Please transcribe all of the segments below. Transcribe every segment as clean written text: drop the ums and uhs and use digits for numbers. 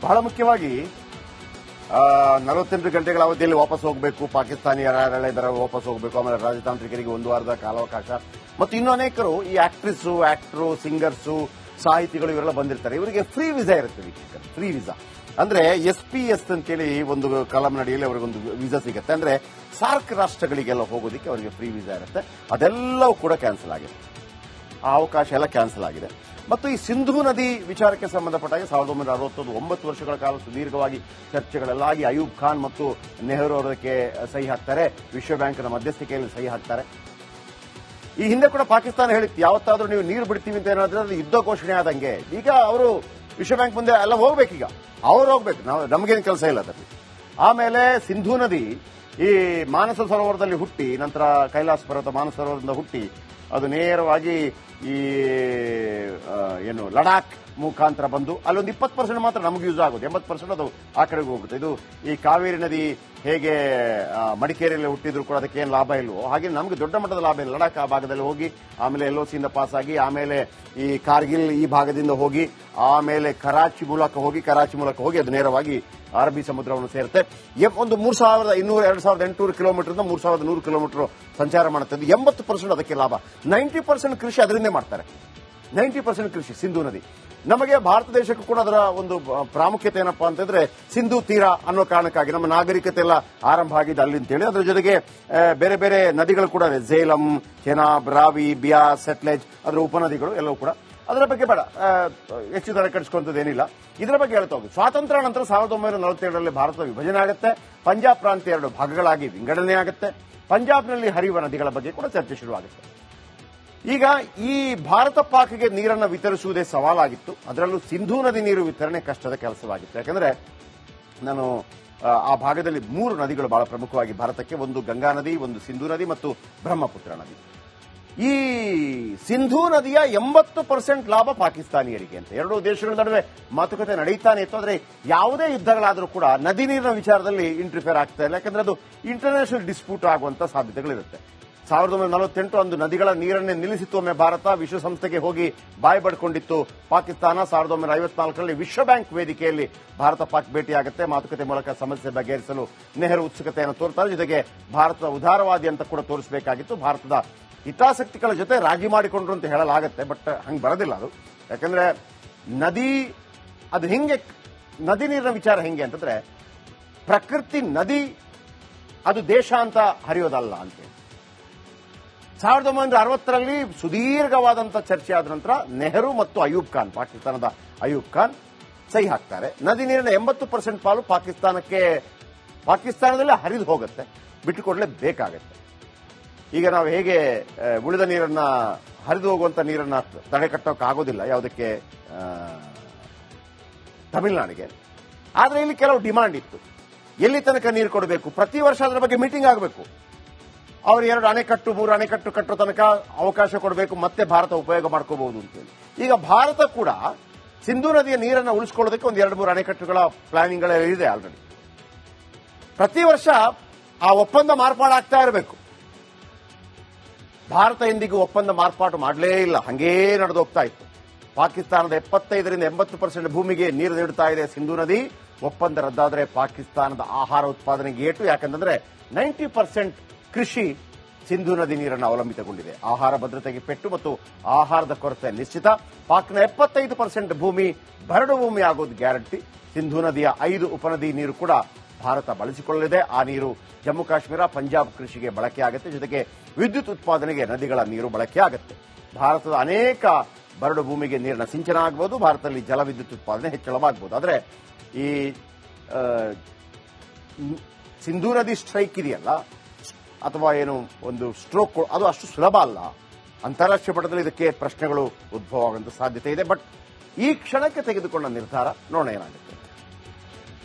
ಬಹಳ ಮುಖ್ಯವಾಗಿ 48 ಗಂಟೆಗಳ ಅವಧಿಯಲ್ಲಿ ವಾಪಸ್ ಹೋಗಬೇಕು, ಪಾಕಿಸ್ತಾನಿ ಯಾರ್ಯಾರಿದ್ದಾರೆ ವಾಪಸ್ ಹೋಗಬೇಕು, ಆಮೇಲೆ ರಾಜತಾಂತ್ರಿಕರಿಗೆ 1 ವಾರದ ಕಾಲಾವಕಾಶ, ಮತ್ತು ಇನ್ನೂ ಅನೇಕರು ಈ ಆಕ್ಟ್ರು, ಸಿಂಗರ್ಸು, ಸಾಹಿತಿಗಳು ಇವರೆಲ್ಲ ಬಂದಿರ್ತಾರೆ. ಇವರಿಗೆ ಫ್ರೀ ವೀಸಾ ಇರುತ್ತೆ. ಫ್ರೀ ವೀಸಾ ಅಂದ್ರೆ SPS ಅಂತೇಳಿ ಒಂದು ಕಾಲಂನಡಿಯಲ್ಲಿ ಅವರಿಗೊಂದು ವೀಸಾ ಸಿಗುತ್ತೆ. ಅಂದ್ರೆ ಸಾರ್ಕ್ ರಾಷ್ಟ್ರಗಳಿಗೆಲ್ಲ ಹೋಗೋದಕ್ಕೆ ಅವರಿಗೆ ಫ್ರೀ ವೀಸಾ ಇರುತ್ತೆ. ಅದೆಲ್ಲವೂ ಕೂಡ ಕ್ಯಾನ್ಸಲ್ ಆಗಿದೆ. ಆ ಅವಕಾಶ ಎಲ್ಲ ಕ್ಯಾನ್ಸಲ್ ಆಗಿದೆ. ಮತ್ತು ಈ ಸಿಂಧೂ ನದಿ ವಿಚಾರಕ್ಕೆ ಸಂಬಂಧಪಟ್ಟಾಗ 1961 9 ವರ್ಷಗಳ ಕಾಲ ಸುದೀರ್ಘವಾಗಿ ಚರ್ಚೆಗಳೆಲ್ಲ ಆಗಿ ಅಯೂಬ್ ಖಾನ್ ಮತ್ತು ನೆಹರು ಅವರಕ್ಕೆ ಸಹಿ ಹಾಕ್ತಾರೆ, ವಿಶ್ವ ಬ್ಯಾಂಕ್ನ ಮಧ್ಯಸ್ಥಿಕೆಯಲ್ಲಿ ಸಹಿ ಹಾಕ್ತಾರೆ. ಈ ಹಿಂದೆ ಕೂಡ ಪಾಕಿಸ್ತಾನ ಹೇಳಿತ್ತು, ಯಾವತ್ತಾದ್ರೂ ನೀವು ನೀರು ಬಿಡ್ತೀವಿ ಅಂತ ಏನಾದ್ರೆ ಅದು ಯುದ್ಧ ಘೋಷಣೆ ಆದಂಗೆ. ಈಗ ಅವರು ವಿಶ್ವ ಬ್ಯಾಂಕ್ ಮುಂದೆ ಎಲ್ಲ ಹೋಗ್ಬೇಕೀಗ, ಅವ್ರು ಹೋಗ್ಬೇಕು, ನಮಗೇನು ಕೆಲಸ ಇಲ್ಲ ಅದರಲ್ಲಿ. ಆಮೇಲೆ ಸಿಂಧೂ ನದಿ ಈ ಮಾನಸ ಸರೋವರದಲ್ಲಿ ಹುಟ್ಟಿ, ನಂತರ ಕೈಲಾಸ ಪರ್ವತ ಮಾನಸ ಸರೋವರದಿಂದ ಹುಟ್ಟಿ ಅದು ನೇರವಾಗಿ ಈ ಏನು ಲಡಾಖ್ ಮುಖಾಂತರ ಬಂದು ಅಲ್ಲೊಂದು 20% ಮಾತ್ರ ನಮಗೆ ಯೂಸ್ ಆಗುತ್ತೆ, 80% ಅದು ಆ ಕಡೆಗೆ ಹೋಗುತ್ತೆ. ಇದು ಈ ಕಾವೇರಿ ನದಿ ಹೇಗೆ ಮಡಿಕೇರಿಯಲ್ಲಿ ಹುಟ್ಟಿದ್ರು ಕೂಡ ಅದಕ್ಕೆ ಏನು ಲಾಭ ಇಲ್ವೋ ಹಾಗೆ ನಮಗೆ ದೊಡ್ಡ ಮಟ್ಟದ ಲಾಭ ಇಲ್ಲ. ಲಡಾಖ್ ಆ ಭಾಗದಲ್ಲಿ ಹೋಗಿ, ಆಮೇಲೆ LOCಯಿಂದ ಪಾಸ್ ಆಗಿ, ಆಮೇಲೆ ಈ ಕಾರ್ಗಿಲ್ ಈ ಭಾಗದಿಂದ ಹೋಗಿ, ಆಮೇಲೆ ಕರಾಚಿ ಮೂಲಕ ಹೋಗಿ ಅದು ನೇರವಾಗಿ ಅರಬ್ಬಿ ಸಮುದ್ರವನ್ನು ಸೇರುತ್ತೆ. ಒಂದು 3200-2800 ಕಿಲೋಮೀಟರ್ 3100 ಕಿಲೋಮೀಟರ್ ಸಂಚಾರ ಮಾಡುತ್ತೆ. 80% ಅದಕ್ಕೆ ಲಾಭ. 90% ಕೃಷಿ ಅದರಿಂದೇ ಮಾಡ್ತಾರೆ. 90% ಕೃಷಿ ಸಿಂಧೂ ನದಿ. ನಮಗೆ ಭಾರತ ದೇಶಕ್ಕೂ ಕೂಡ ಅದರ ಒಂದು ಪ್ರಾಮುಖ್ಯತೆ ಏನಪ್ಪಾ ಅಂತಂದ್ರೆ ಸಿಂಧೂ ತೀರ ಅನ್ನೋ ಕಾರಣಕ್ಕಾಗಿ ನಮ್ಮ ನಾಗರಿಕತೆ ಎಲ್ಲ ಆರಂಭ ಆಗಿದೆ ಅಲ್ಲಿ ಅಂತೇಳಿ. ಅದರ ಜೊತೆಗೆ ಬೇರೆ ಬೇರೆ ನದಿಗಳು ಕೂಡ ಇದೆ, ಝೇಲಂ, ಚೆನಾಬ್, ರಾವಿ, ಬಿಯಾಸ್, ಸಟ್ಲೆಜ್, ಅದರ ಉಪನದಿಗಳು ಎಲ್ಲವೂ ಕೂಡ. ಅದರ ಬಗ್ಗೆ ಬೇಡ ಹೆಚ್ಚು ತರ ಕಟ್ಟಿಸ್ಕೊಂತದ್ದೇನಿಲ್ಲ. ಇದರ ಬಗ್ಗೆ ಹೇಳ್ತಾ ಹೋಗಿ ಸ್ವಾತಂತ್ರ್ಯ ನಂತರ 1947ರಲ್ಲಿ ಭಾರತದ ವಿಭಜನೆ ಆಗುತ್ತೆ. ಪಂಜಾಬ್ ಪ್ರಾಂತ್ಯ 2 ಭಾಗಗಳಾಗಿ ವಿಂಗಡಣೆ ಆಗುತ್ತೆ. ಪಂಜಾಬ್ನಲ್ಲಿ ಹರಿಯುವ ನದಿಗಳ ಬಗ್ಗೆ ಕೂಡ ಚರ್ಚೆ ಶುರುವಾಗುತ್ತೆ. ಈಗ ಈ ಭಾರತ ಪಾಕ್ಗೆ ನೀರನ್ನು ವಿತರಿಸುವುದೇ ಸವಾಲಾಗಿತ್ತು. ಅದರಲ್ಲೂ ಸಿಂಧೂ ನದಿ ನೀರು ವಿತರಣೆ ಕಷ್ಟದ ಕೆಲಸವಾಗಿತ್ತು. ಯಾಕಂದ್ರೆ ನಾನು ಆ ಭಾಗದಲ್ಲಿ 3 ನದಿಗಳು ಬಹಳ ಪ್ರಮುಖವಾಗಿ ಭಾರತಕ್ಕೆ, ಒಂದು ಗಂಗಾ ನದಿ, ಒಂದು ಸಿಂಧೂ ನದಿ ಮತ್ತು ಬ್ರಹ್ಮಪುತ್ರ ನದಿ. ಈ ಸಿಂಧೂ ನದಿಯ 80% ಲಾಭ ಪಾಕಿಸ್ತಾನಿಯರಿಗೆ ಅಂತ. 2 ದೇಶಗಳ ನಡುವೆ ಮಾತುಕತೆ ನಡೀತಾನೆ ಇತ್ತು. ಆದರೆ ಯಾವುದೇ ಯುದ್ಧಗಳಾದರೂ ಕೂಡ ನದಿ ನೀರಿನ ವಿಚಾರದಲ್ಲಿ ಇಂಟರ್ಫಿಯರ್ ಆಗ್ತಾ ಇಲ್ಲ. ಯಾಕಂದ್ರೆ ಅದು ಇಂಟರ್ನ್ಯಾಷನಲ್ ಡಿಸ್ಪ್ಯೂಟ್ ಆಗುವಂತ ಸಾಧ್ಯತೆಗಳಿರುತ್ತೆ. 1948 ಅಂದು ನದಿಗಳ ನೀರನ್ನೇ ನಿಲ್ಲಿಸಿತ್ತು ಒಮ್ಮೆ ಭಾರತ. ವಿಶ್ವಸಂಸ್ಥೆಗೆ ಹೋಗಿ ಬಾಯಿ ಬಡ್ಕೊಂಡಿತ್ತು ಪಾಕಿಸ್ತಾನ. 1954ರಲ್ಲಿ ವಿಶ್ವ ಬ್ಯಾಂಕ್ ವೇದಿಕೆಯಲ್ಲಿ ಭಾರತ ಪಾಕ್ ಭೇಟಿಯಾಗುತ್ತೆ. ಮಾತುಕತೆ ಮೂಲಕ ಸಮಸ್ಯೆ ಬಗೆಹರಿಸಲು ನೆಹರು ಉತ್ಸುಕತೆಯನ್ನು ತೋರ್ತಾರೆ. ಜೊತೆಗೆ ಭಾರತದ ಉದಾರವಾದಿ ಅಂತ ಕೂಡ ತೋರಿಸಬೇಕಾಗಿತ್ತು. ಭಾರತದ ಹಿತಾಸಕ್ತಿಗಳ ಜೊತೆ ರಾಜಿ ಮಾಡಿಕೊಂಡ್ರು ಅಂತ ಹೇಳಲಾಗುತ್ತೆ. ಬಟ್ ಹಂಗೆ ಬರೋದಿಲ್ಲ ಅದು. ಯಾಕಂದ್ರೆ ನದಿ ಅದು ಹೆಂಗೆ, ನದಿ ನೀರಿನ ವಿಚಾರ ಹೆಂಗೆ ಅಂತಂದ್ರೆ ಪ್ರಕೃತಿ ನದಿ ಅದು ದೇಶ ಅಂತ ಹರಿಯೋದಲ್ಲ ಅಂತ. 1960ರಲ್ಲಿ ಸುದೀರ್ಘವಾದಂತಹ ಚರ್ಚೆ ಆದ ನಂತರ ನೆಹರು ಮತ್ತು ಅಯೂಬ್ ಖಾನ್, ಪಾಕಿಸ್ತಾನದ ಅಯೂಬ್ ಖಾನ್ ಸಹಿ ಹಾಕ್ತಾರೆ. ನದಿ ನೀರಿನ 80% ಪಾಲು ಪಾಕಿಸ್ತಾನದಲ್ಲೇ ಹರಿದು ಹೋಗುತ್ತೆ, ಬಿಟ್ಟುಕೊಡ್ಲೇಬೇಕಾಗತ್ತೆ. ಈಗ ನಾವು ಹೇಗೆ ಉಳಿದ ನೀರನ್ನ ಹರಿದು ಹೋಗುವಂತ ನೀರನ್ನ ತಡೆ ಕಟ್ಟೋಕ್ಕಾಗೋದಿಲ್ಲ ಯಾವುದಕ್ಕೆ, ತಮಿಳುನಾಡಿಗೆ. ಆದ್ರೆ ಇಲ್ಲಿ ಕೆಲವು ಡಿಮಾಂಡ್ ಇತ್ತು. ಎಲ್ಲಿ ತನಕ ನೀರು ಕೊಡಬೇಕು, ಪ್ರತಿ ವರ್ಷ ಅದರ ಬಗ್ಗೆ ಮೀಟಿಂಗ್ ಆಗಬೇಕು. ಅವರು 2 ಅಣೆಕಟ್ಟು 3 ಅಣೆಕಟ್ಟು ಕಟ್ಟೋ ತನಕ ಅವಕಾಶ ಕೊಡಬೇಕು, ಮತ್ತೆ ಭಾರತ ಉಪಯೋಗ ಮಾಡ್ಕೋಬಹುದು ಅಂತೇಳಿ. ಈಗ ಭಾರತ ಕೂಡ ಸಿಂಧೂ ನದಿಯ ನೀರನ್ನು ಉಳಿಸ್ಕೊಳ್ಳೋದಕ್ಕೆ ಒಂದು 2-3 ಅಣೆಕಟ್ಟುಗಳ ಪ್ಲಾನಿಂಗ್ ಇದೆ ಆಲ್ರೆಡಿ. ಪ್ರತಿ ವರ್ಷ ಆ ಒಪ್ಪಂದ ಮಾರ್ಪಾಡಾಗ್ತಾ ಇರಬೇಕು. ಭಾರತ ಎಂದಿಗೂ ಒಪ್ಪಂದ ಮಾರ್ಪಾಟು ಮಾಡಲೇ ಇಲ್ಲ, ಹಂಗೇ ನಡೆದು ಹೋಗ್ತಾ ಇತ್ತು. ಪಾಕಿಸ್ತಾನದ 75-80% ಭೂಮಿಗೆ ನೀರು ನೀಡುತ್ತಾ ಇದೆ ಸಿಂಧೂ ನದಿ. ಒಪ್ಪಂದ ರದ್ದಾದರೆ ಪಾಕಿಸ್ತಾನದ ಆಹಾರ ಉತ್ಪಾದನೆಗೆ ಏಟು. ಯಾಕಂದ್ರೆ 90% ಕೃಷಿ ಸಿಂಧೂ ನದಿ ನೀರನ್ನು ಅವಲಂಬಿತಗೊಂಡಿದೆ. ಆಹಾರ ಭದ್ರತೆಗೆ ಪೆಟ್ಟು ಮತ್ತು ಆಹಾರದ ಕೊರತೆ ನಿಶ್ಚಿತ. ಪಾಕ್ನ 75% ಭೂಮಿ ಬರಡು ಭೂಮಿ ಆಗೋದು ಗ್ಯಾರಂಟಿ. ಸಿಂಧೂ ನದಿಯ 5 ಉಪನದಿ ನೀರು ಕೂಡ ಭಾರತ ಬಳಸಿಕೊಳ್ಳಲಿದೆ. ಆ ನೀರು ಜಮ್ಮು ಕಾಶ್ಮೀರ, ಪಂಜಾಬ್ ಕೃಷಿಗೆ ಬಳಕೆಯಾಗುತ್ತೆ. ಜೊತೆಗೆ ವಿದ್ಯುತ್ ಉತ್ಪಾದನೆಗೆ ನದಿಗಳ ನೀರು ಬಳಕೆಯಾಗುತ್ತೆ. ಭಾರತದ ಅನೇಕ ಬರಡು ಭೂಮಿಗೆ ನೀರಿನ ಸಿಂಚನ ಆಗಬಹುದು. ಭಾರತದಲ್ಲಿ ಜಲವಿದ್ಯುತ್ ಉತ್ಪಾದನೆ ಹೆಚ್ಚಳವಾಗಬಹುದು. ಆದರೆ ಈ ಸಿಂಧೂ ನದಿ ಸ್ಟ್ರೈಕ್ ಇದೆಯಲ್ಲ, ಅಥವಾ ಏನು ಒಂದು ಸ್ಟ್ರೋಕ್, ಅದು ಅಷ್ಟು ಸುಲಭ ಅಲ್ಲ. ಅಂತಾರಾಷ್ಟ್ರೀಯ ಮಟ್ಟದಲ್ಲಿ ಇದಕ್ಕೆ ಪ್ರಶ್ನೆಗಳು ಉದ್ಭವ ಆಗುವಂತ ಸಾಧ್ಯತೆ ಇದೆ. ಬಟ್ ಈ ಕ್ಷಣಕ್ಕೆ ತೆಗೆದುಕೊಂಡ ನಿರ್ಧಾರ ನೋಡೋಣ ಏನಾಗುತ್ತೆ.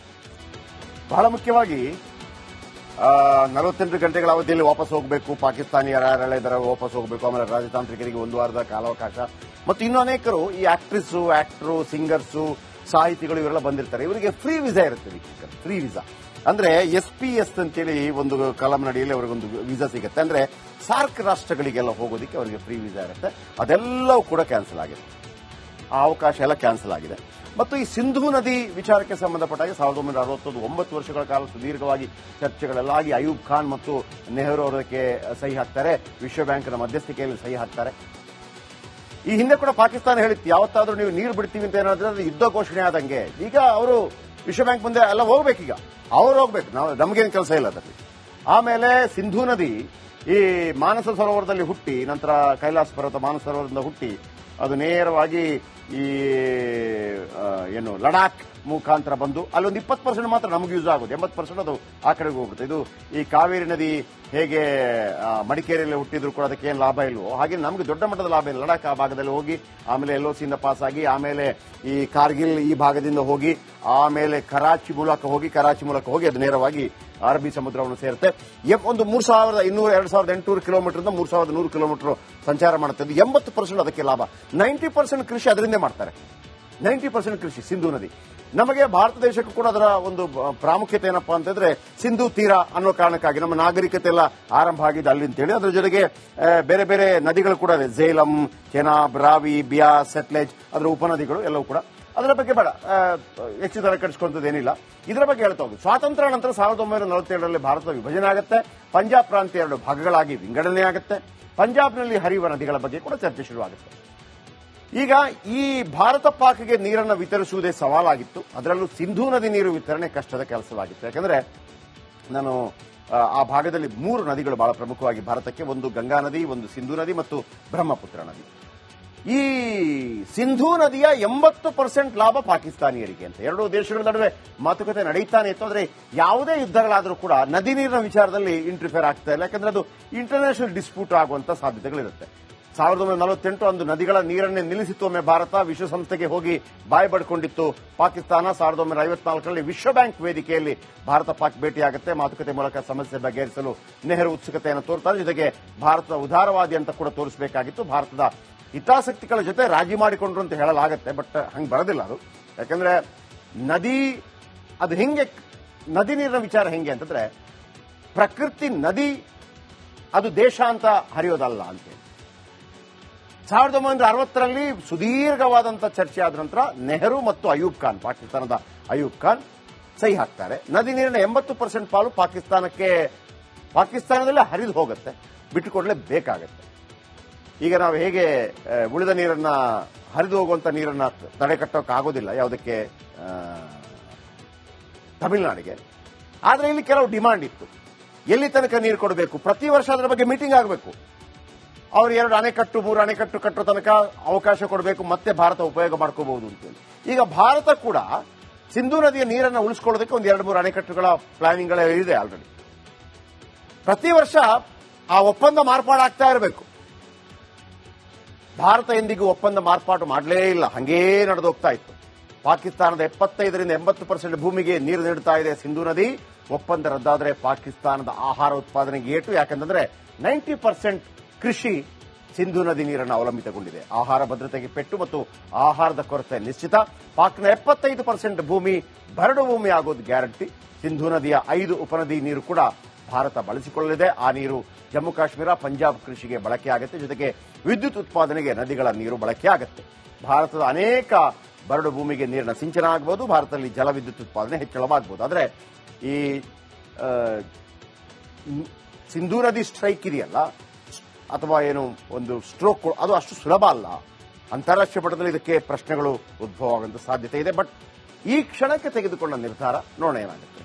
ಬಹಳ ಮುಖ್ಯವಾಗಿ 48 ಗಂಟೆಗಳ ಅವಧಿಯಲ್ಲಿ ವಾಪಸ್ ಹೋಗಬೇಕು, ಪಾಕಿಸ್ತಾನಿ ಯಾರ್ಯಾರಿದ್ದಾರೆ ವಾಪಸ್ ಹೋಗಬೇಕು, ಆಮೇಲೆ ರಾಜತಾಂತ್ರಿಕರಿಗೆ 1 ವಾರದ ಕಾಲಾವಕಾಶ, ಮತ್ತು ಇನ್ನೂ ಅನೇಕರು ಈ ಆಕ್ಟ್ರು, ಸಿಂಗರ್ಸು, ಸಾಹಿತಿಗಳು ಇವರೆಲ್ಲ ಬಂದಿರ್ತಾರೆ. ಇವರಿಗೆ ಫ್ರೀ ವೀಸಾ ಇರುತ್ತೆ. ಫ್ರೀ ವೀಸಾ ಅಂದ್ರೆ SPS ಅಂತೇಳಿ ಒಂದು ಕಾಲಂನಡಿಯಲ್ಲಿ ಅವರಿಗೊಂದು ವೀಸಾ ಸಿಗುತ್ತೆ. ಅಂದ್ರೆ ಸಾರ್ಕ್ ರಾಷ್ಟ್ರಗಳಿಗೆಲ್ಲ ಹೋಗೋದಕ್ಕೆ ಅವರಿಗೆ ಫ್ರೀ ವೀಸಾ ಇರುತ್ತೆ. ಅದೆಲ್ಲವೂ ಕೂಡ ಕ್ಯಾನ್ಸಲ್ ಆಗಿದೆ. ಆ ಅವಕಾಶ ಎಲ್ಲ ಕ್ಯಾನ್ಸಲ್ ಆಗಿದೆ. ಮತ್ತು ಈ ಸಿಂಧೂ ನದಿ ವಿಚಾರಕ್ಕೆ ಸಂಬಂಧಪಟ್ಟಾಗ 1961 9 ವರ್ಷಗಳ ಕಾಲ ಸುದೀರ್ಘವಾಗಿ ಚರ್ಚೆಗಳೆಲ್ಲ ಆಗಿ ಅಯೂಬ್ ಖಾನ್ ಮತ್ತು ನೆಹರು ಅವರಕ್ಕೆ ಸಹಿ ಹಾಕ್ತಾರೆ, ವಿಶ್ವ ಬ್ಯಾಂಕ್ನ ಮಧ್ಯಸ್ಥಿಕೆಯಲ್ಲಿ ಸಹಿ ಹಾಕ್ತಾರೆ. ಈ ಹಿಂದೆ ಕೂಡ ಪಾಕಿಸ್ತಾನ ಹೇಳಿತ್ತು, ಯಾವತ್ತಾದ್ರೂ ನೀವು ನೀರು ಬಿಡ್ತೀವಿ ಅಂತ ಏನಾದ್ರೆ ಅದು ಯುದ್ಧ ಘೋಷಣೆ ಆದಂಗೆ. ಈಗ ಅವರು ವಿಶ್ವ ಬ್ಯಾಂಕ್ ಮುಂದೆ ಎಲ್ಲ ಹೋಗ್ಬೇಕೀಗ, ಅವ್ರು ಹೋಗ್ಬೇಕು, ನಮಗೇನು ಕೆಲಸ ಇಲ್ಲ ಅದರಲ್ಲಿ. ಆಮೇಲೆ ಸಿಂಧೂ ನದಿ ಈ ಮಾನಸ ಸರೋವರದಲ್ಲಿ ಹುಟ್ಟಿ, ನಂತರ ಕೈಲಾಸ ಪರ್ವತ ಮಾನಸ ಸರೋವರದಿಂದ ಹುಟ್ಟಿ ಅದು ನೇರವಾಗಿ ಈ ಏನು ಲಡಾಖ್ ಮುಖಾಂತರ ಬಂದು ಅಲ್ಲೊಂದು 20% ಮಾತ್ರ ನಮಗೆ ಯೂಸ್ ಆಗೋದು, 80% ಅದು ಆ ಕಡೆಗೆ ಹೋಗುತ್ತೆ. ಇದು ಈ ಕಾವೇರಿ ನದಿ ಹೇಗೆ ಮಡಿಕೇರಿಯಲ್ಲಿ ಹುಟ್ಟಿದ್ರು ಕೂಡ ಅದಕ್ಕೆ ಏನು ಲಾಭ ಇಲ್ವೋ ಹಾಗೆ ನಮಗೆ ದೊಡ್ಡ ಮಟ್ಟದ ಲಾಭ ಇಲ್ಲ. ಲಡಾಖ್ ಆ ಭಾಗದಲ್ಲಿ ಹೋಗಿ ಆಮೇಲೆ LOCಯಿಂದ ಪಾಸ್ ಆಗಿ ಆಮೇಲೆ ಈ ಕಾರ್ಗಿಲ್ ಈ ಭಾಗದಿಂದ ಹೋಗಿ ಆಮೇಲೆ ಕರಾಚಿ ಮೂಲಕ ಹೋಗಿ ಅದು ನೇರವಾಗಿ ಅರಬ್ಬಿ ಸಮುದ್ರವನ್ನು ಸೇರುತ್ತೆ. ಒಂದು 3200-2800 ಕಿಲೋಮೀಟರ್ 3100 ಕಿಲೋಮೀಟರ್ ಸಂಚಾರ ಮಾಡುತ್ತೆ. 80% ಅದಕ್ಕೆ ಲಾಭ. 90% ಕೃಷಿ ಅದರಿಂದ ಮಾಡ್ತಾರೆ. 90% ಕೃಷಿ ಸಿಂಧೂ ನದಿ. ನಮಗೆ ಭಾರತ ದೇಶಕ್ಕೂ ಕೂಡ ಅದರ ಒಂದು ಪ್ರಾಮುಖ್ಯತೆ ಏನಪ್ಪಾ ಅಂತಂದ್ರೆ ಸಿಂಧೂ ತೀರ ಅನ್ನೋ ಕಾರಣಕ್ಕಾಗಿ ನಮ್ಮ ನಾಗರಿಕತೆ ಎಲ್ಲ ಆರಂಭ ಆಗಿದೆ ಅಲ್ಲಿ ಅಂತೇಳಿ. ಅದರ ಜೊತೆಗೆ ಬೇರೆ ಬೇರೆ ನದಿಗಳು ಕೂಡ ಇದೆ, ಝೇಲಂ, ಚೆನಾಬ್, ರಾವಿ, ಬಿಯಾಸ್, ಸಟ್ಲೆಜ್, ಅದರ ಉಪನದಿಗಳು ಎಲ್ಲವೂ ಕೂಡ. ಅದರ ಬಗ್ಗೆ ಬೇಡ ಹೆಚ್ಚು ತರ ಕಟ್ಟಿಸ್ಕೊಂತದ್ದೇನಿಲ್ಲ. ಇದರ ಬಗ್ಗೆ ಹೇಳ್ತಾ ಹೋಗುದು. ಸ್ವಾತಂತ್ರ್ಯ ನಂತರ 1947ರಲ್ಲಿ ಭಾರತದ ವಿಭಜನೆ ಆಗುತ್ತೆ. ಪಂಜಾಬ್ ಪ್ರಾಂತ್ಯ 2 ಭಾಗಗಳಾಗಿ ವಿಂಗಡಣೆ ಆಗುತ್ತೆ. ಪಂಜಾಬ್ನಲ್ಲಿ ಹರಿಯುವ ನದಿಗಳ ಬಗ್ಗೆ ಕೂಡ ಚರ್ಚೆ ಶುರುವಾಗುತ್ತೆ. ಈಗ ಈ ಭಾರತ ಪಾಕ್ಗೆ ನೀರನ್ನು ವಿತರಿಸುವುದೇ ಸವಾಲಾಗಿತ್ತು. ಅದರಲ್ಲೂ ಸಿಂಧೂ ನದಿ ನೀರು ವಿತರಣೆ ಕಷ್ಟದ ಕೆಲಸವಾಗಿತ್ತು. ಯಾಕಂದ್ರೆ ನಾನು ಆ ಭಾಗದಲ್ಲಿ 3 ನದಿಗಳು ಬಹಳ ಪ್ರಮುಖವಾಗಿ ಭಾರತಕ್ಕೆ, ಒಂದು ಗಂಗಾ ನದಿ, ಒಂದು ಸಿಂಧೂ ನದಿ ಮತ್ತು ಬ್ರಹ್ಮಪುತ್ರ ನದಿ. ಈ ಸಿಂಧೂ ನದಿಯ 80% ಲಾಭ ಪಾಕಿಸ್ತಾನಿಯರಿಗೆ ಅಂತ. ಎರಡೂ ದೇಶಗಳ ನಡುವೆ ಮಾತುಕತೆ ನಡೀತಾನೆ ಇತ್ತು. ಆದರೆ ಯಾವುದೇ ಯುದ್ಧಗಳಾದರೂ ಕೂಡ ನದಿ ನೀರಿನ ವಿಚಾರದಲ್ಲಿ ಇಂಟರ್ಫಿಯರ್ ಆಗ್ತಾ ಇಲ್ಲ. ಯಾಕಂದ್ರೆ ಅದು ಇಂಟರ್ನ್ಯಾಷನಲ್ ಡಿಸ್ಪ್ಯೂಟ್ ಆಗುವಂತ ಸಾಧ್ಯತೆಗಳಿರುತ್ತೆ. 1948 ಅಂದು ನದಿಗಳ ನೀರನ್ನೇ ನಿಲ್ಲಿಸಿತ್ತು ಒಮ್ಮೆ ಭಾರತ. ವಿಶ್ವಸಂಸ್ಥೆಗೆ ಹೋಗಿ ಬಾಯಿ ಬಡ್ಕೊಂಡಿತ್ತು ಪಾಕಿಸ್ತಾನ. 1954ರಲ್ಲಿ ವಿಶ್ವ ಬ್ಯಾಂಕ್ ವೇದಿಕೆಯಲ್ಲಿ ಭಾರತ ಪಾಕ್ ಭೇಟಿಯಾಗುತ್ತೆ. ಮಾತುಕತೆ ಮೂಲಕ ಸಮಸ್ಯೆ ಬಗೆಹರಿಸಲು ನೆಹರು ಉತ್ಸುಕತೆಯನ್ನು ತೋರ್ತಾರೆ. ಜೊತೆಗೆ ಭಾರತದ ಉದಾರವಾದಿ ಅಂತ ಕೂಡ ತೋರಿಸಬೇಕಾಗಿತ್ತು. ಭಾರತದ ಹಿತಾಸಕ್ತಿಗಳ ಜೊತೆ ರಾಜಿ ಮಾಡಿಕೊಂಡ್ರು ಅಂತ ಹೇಳಲಾಗುತ್ತೆ. ಬಟ್ ಹಂಗೆ ಬರೋದಿಲ್ಲ ಅದು. ಯಾಕಂದ್ರೆ ಅದು ಹೆಂಗೆ, ನದಿ ನೀರಿನ ವಿಚಾರ ಹೆಂಗೆ ಅಂತಂದ್ರೆ ಪ್ರಕೃತಿ ನದಿ ಅದು ದೇಶ ಅಂತ ಹರಿಯೋದಲ್ಲ ಅಂತೇಳಿ 1960ರಲ್ಲಿ ಸುದೀರ್ಘವಾದಂತಹ ಚರ್ಚೆ ಆದ ನಂತರ ನೆಹರು ಮತ್ತು ಅಯೂಬ್ ಖಾನ್, ಪಾಕಿಸ್ತಾನದ ಅಯೂಬ್ ಖಾನ್ ಸಹಿ ಹಾಕ್ತಾರೆ. ನದಿ ನೀರಿನ 80% ಪಾಲು ಪಾಕಿಸ್ತಾನದಲ್ಲೇ ಹರಿದು ಹೋಗುತ್ತೆ, ಬಿಟ್ಟುಕೊಡ್ಲೇಬೇಕಾಗತ್ತೆ. ಈಗ ನಾವು ಹೇಗೆ ಉಳಿದ ನೀರನ್ನ ಹರಿದು ಹೋಗುವಂತ ನೀರನ್ನ ತಡೆಗಟ್ಟೋಕ್ಕಾಗೋದಿಲ್ಲ ಯಾವುದಕ್ಕೆ, ತಮಿಳುನಾಡಿಗೆ. ಆದ್ರೆ ಇಲ್ಲಿ ಕೆಲವು ಡಿಮಾಂಡ್ ಇತ್ತು. ಎಲ್ಲಿ ತನಕ ನೀರು ಕೊಡಬೇಕು, ಪ್ರತಿ ವರ್ಷ ಅದರ ಬಗ್ಗೆ ಮೀಟಿಂಗ್ ಆಗಬೇಕು. ಅವರು 2 ಅಣೆಕಟ್ಟು 3 ಅಣೆಕಟ್ಟು ಕಟ್ಟೋ ತನಕ ಅವಕಾಶ ಕೊಡಬೇಕು, ಮತ್ತೆ ಭಾರತ ಉಪಯೋಗ ಮಾಡ್ಕೋಬಹುದು ಅಂತೇಳಿ. ಈಗ ಭಾರತ ಕೂಡ ಸಿಂಧೂ ನದಿಯ ನೀರನ್ನು ಉಳಿಸ್ಕೊಳ್ಳೋದಕ್ಕೆ ಒಂದು 2-3 ಅಣೆಕಟ್ಟುಗಳ ಪ್ಲಾನಿಂಗ್ ಇದೆ ಆಲ್ರೆಡಿ. ಪ್ರತಿ ವರ್ಷ ಆ ಒಪ್ಪಂದ ಮಾರ್ಪಾಡಾಗ್ತಾ ಇರಬೇಕು. ಭಾರತ ಎಂದಿಗೂ ಒಪ್ಪಂದ ಮಾರ್ಪಾಟು ಮಾಡಲೇ ಇಲ್ಲ, ಹಂಗೇ ನಡೆದೋಗ್ತಾ ಇತ್ತು. ಪಾಕಿಸ್ತಾನದ 75-80% ಭೂಮಿಗೆ ನೀರು ನೀಡುತ್ತಾ ಇದೆ ಸಿಂಧೂ ನದಿ. ಒಪ್ಪಂದ ರದ್ದಾದರೆ ಪಾಕಿಸ್ತಾನದ ಆಹಾರ ಉತ್ಪಾದನೆಗೆ ಏಟು. ಯಾಕಂದ್ರೆ 90% ಕೃಷಿ ಸಿಂಧೂ ನದಿ ನೀರನ್ನು ಅವಲಂಬಿತಗೊಂಡಿದೆ. ಆಹಾರ ಭದ್ರತೆಗೆ ಪೆಟ್ಟು ಮತ್ತು ಆಹಾರದ ಕೊರತೆ ನಿಶ್ಚಿತ. ಪಾಕ್ನ 75% ಭೂಮಿ ಬರಡು ಭೂಮಿ ಆಗೋದು ಗ್ಯಾರಂಟಿ. ಸಿಂಧೂ ನದಿಯ 5 ಉಪನದಿ ನೀರು ಕೂಡ ಭಾರತ ಬಳಸಿಕೊಳ್ಳಲಿದೆ. ಆ ನೀರು ಜಮ್ಮು ಕಾಶ್ಮೀರ, ಪಂಜಾಬ್ ಕೃಷಿಗೆ ಬಳಕೆ ಆಗುತ್ತೆ. ಜೊತೆಗೆ ವಿದ್ಯುತ್ ಉತ್ಪಾದನೆಗೆ ನದಿಗಳ ನೀರು ಬಳಕೆ ಆಗುತ್ತೆ. ಭಾರತದ ಅನೇಕ ಬರಡು ಭೂಮಿಗೆ ನೀರಿನ ಸಿಂಚನ ಆಗಬಹುದು. ಭಾರತದಲ್ಲಿ ಜಲವಿದ್ಯುತ್ ಉತ್ಪಾದನೆ ಹೆಚ್ಚಳವಾಗಬಹುದು. ಆದರೆ ಈ ಸಿಂಧೂ ನದಿ ಸ್ಟ್ರೈಕ್ ಇದೆಯಲ್ಲ, ಅಥವಾ ಏನು ಒಂದು ಸ್ಟ್ರೋಕ್, ಅದು ಅಷ್ಟು ಸುಲಭ ಅಲ್ಲ. ಅಂತಾರಾಷ್ಟ್ರೀಯ ಮಟ್ಟದಲ್ಲಿ ಇದಕ್ಕೆ ಪ್ರಶ್ನೆಗಳು ಉದ್ಭವ ಆಗುವಂತ ಸಾಧ್ಯತೆ ಇದೆ. ಬಟ್ ಈ ಕ್ಷಣಕ್ಕೆ ತೆಗೆದುಕೊಂಡ ನಿರ್ಧಾರ ನೋಡೋಣ ಏನಾಗುತ್ತೆ.